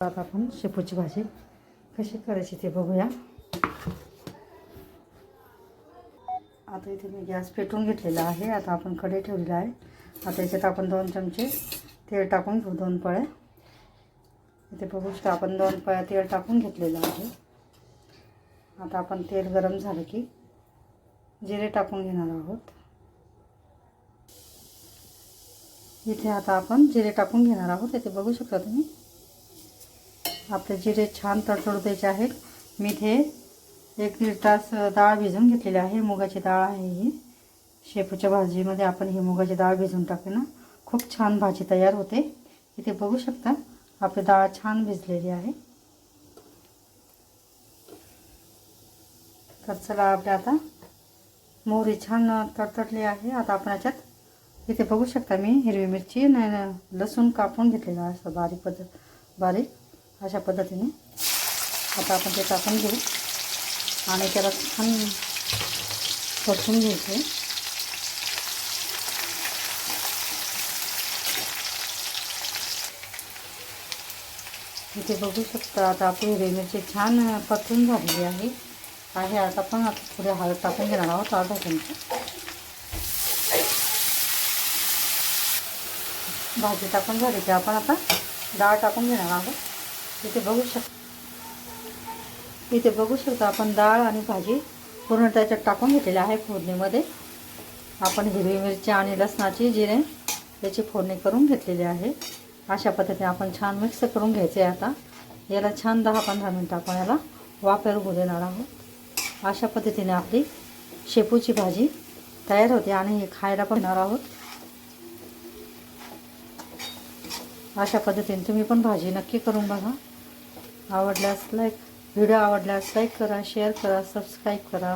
आता आपण शेपूची भाजी कशी करायची ते बघूया। आता इथे मी गॅस पेटवून घेतलेला आहे। आता आपण कढई ठेवलेली आहे। आता याच्यात आपण 2 चमचे तेल टाकून घेऊ, 2 पळ्या। इथे बघू शकता आपण 2 पळ्या तेल टाकून घेतलेलं आहे। आता आपण तेल गरम झालं की जिरे टाकून घेणार आहोत। इथे आता आपण जिरे टाकून घेणार आहोत। इथे बघू शकता तुम्ही आपले जिरे छान तडतडू द्यायचे आहेत। मी इथे 1-1.5 तास डाळ भिजवून घेतलेली आहे। मुगाची डाळ आहे ही। शेपूच्या भाजीमध्ये आपण ही मुगाची डाळ भिजवून टाकली ना, खूप छान भाजी तयार होते। इथे बघू शकता आपली डाळ छान भिजलेली आहे। तर चला आपल्या आता मोहरी छान तडतडली आहे। आता आपण याच्यात इथे बघू शकता मी हिरवी मिरची लसूण कापून घेतलेला आहे असं बारीक अशा पद्धतीने। आता आपण ते टाकून घेऊ आणि त्याला छान परतून घ्यायचे। इथे बघू शकता आता आपली हिरवी मिरची छान परतून झालेली आहे। आता आपण थोडी हळद टाकून घेणार आहोत, अर्धा चमचा। भाजी टाकून झाली की आपण आता डाळ टाकून घेणार आहोत। इथे बघू शकता आपण डाळ आणि भाजी पूर्ण त्याच्यात टाकून घेतलेली आहे फोडणीमध्ये। आपण हिरवी मिरची आणि लसणाची जिरे याची फोडणी करून घेतलेली आहे। अशा पद्धतीने आपण छान मिक्स करून घ्यायचे। आता याला छान 10-15 मिनिटं आपण याला वाफेवर होऊ देणार आहोत। अशा पद्धतीने आपली शेपूची भाजी तयार होते आणि हे खायला पण येणार आहोत। अशा पद्धतीने तुम्ही पण भाजी नक्की करून बघा। व्हिडिओ आवडल्यास लाईक करा, शेअर करा, सबस्क्राईब करा।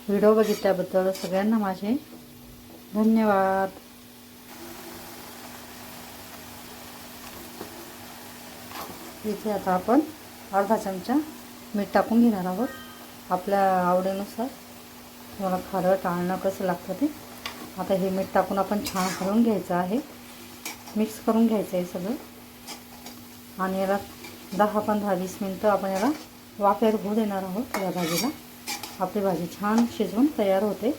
व्हिडिओ बघितल्याबद्दल सगळ्यांना माझे धन्यवाद। इथे आता आपण अर्धा चमचा मीठ टाकून घेणार आहोत आपल्या आवडीनुसार। तुम्हाला खारट आणणं कसं लागतं ते। आता हे मीठ टाकून आपण छान हलवून घ्यायचं आहे, मिक्स करून घ्यायचं आहे सगळं आणि याला 10-15-20 मिनिटं आपण याला वाफेवर होऊ देणार आहोत। या भाजीला आपली भाजी छान शिजवून तयार होते।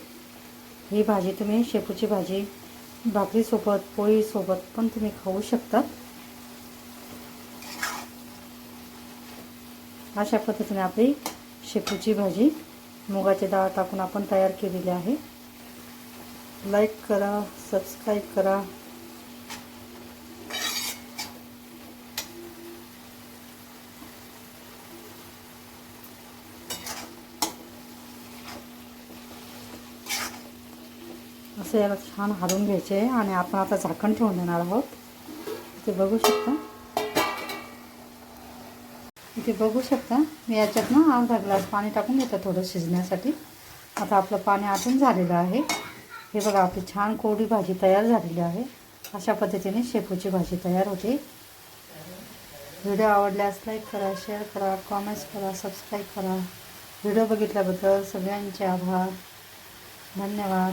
ही भाजी तुम्ही शेपूची भाजी भाकरीसोबत पोळीसोबत पण तुम्ही खाऊ शकता। अशा पद्धतीने आपली शेपूची भाजी मुगाची डाळ टाकून आपण तयार केलेली आहे। लाईक करा, सबस्क्राईब करा। असं याला छान हलवून घ्यायचे आणि आपण आता झाकण ठेवून देणार आहोत। इथे बघू शकता मी याच्यात ना अर्धा ग्लास पाणी टाकून घेतो थोडं शिजण्यासाठी। आता आपलं पाणी आटून झालेलं आहे। हे बघा आपली छान कोरडी भाजी तयार झालेली आहे। अशा पद्धतीने शेपूची भाजी तयार होते। व्हिडिओ आवडल्यास लाईक करा, शेअर करा, कॉमेंट्स करा, सबस्क्राईब करा। व्हिडिओ बघितल्याबद्दल सगळ्यांचे आभार, धन्यवाद।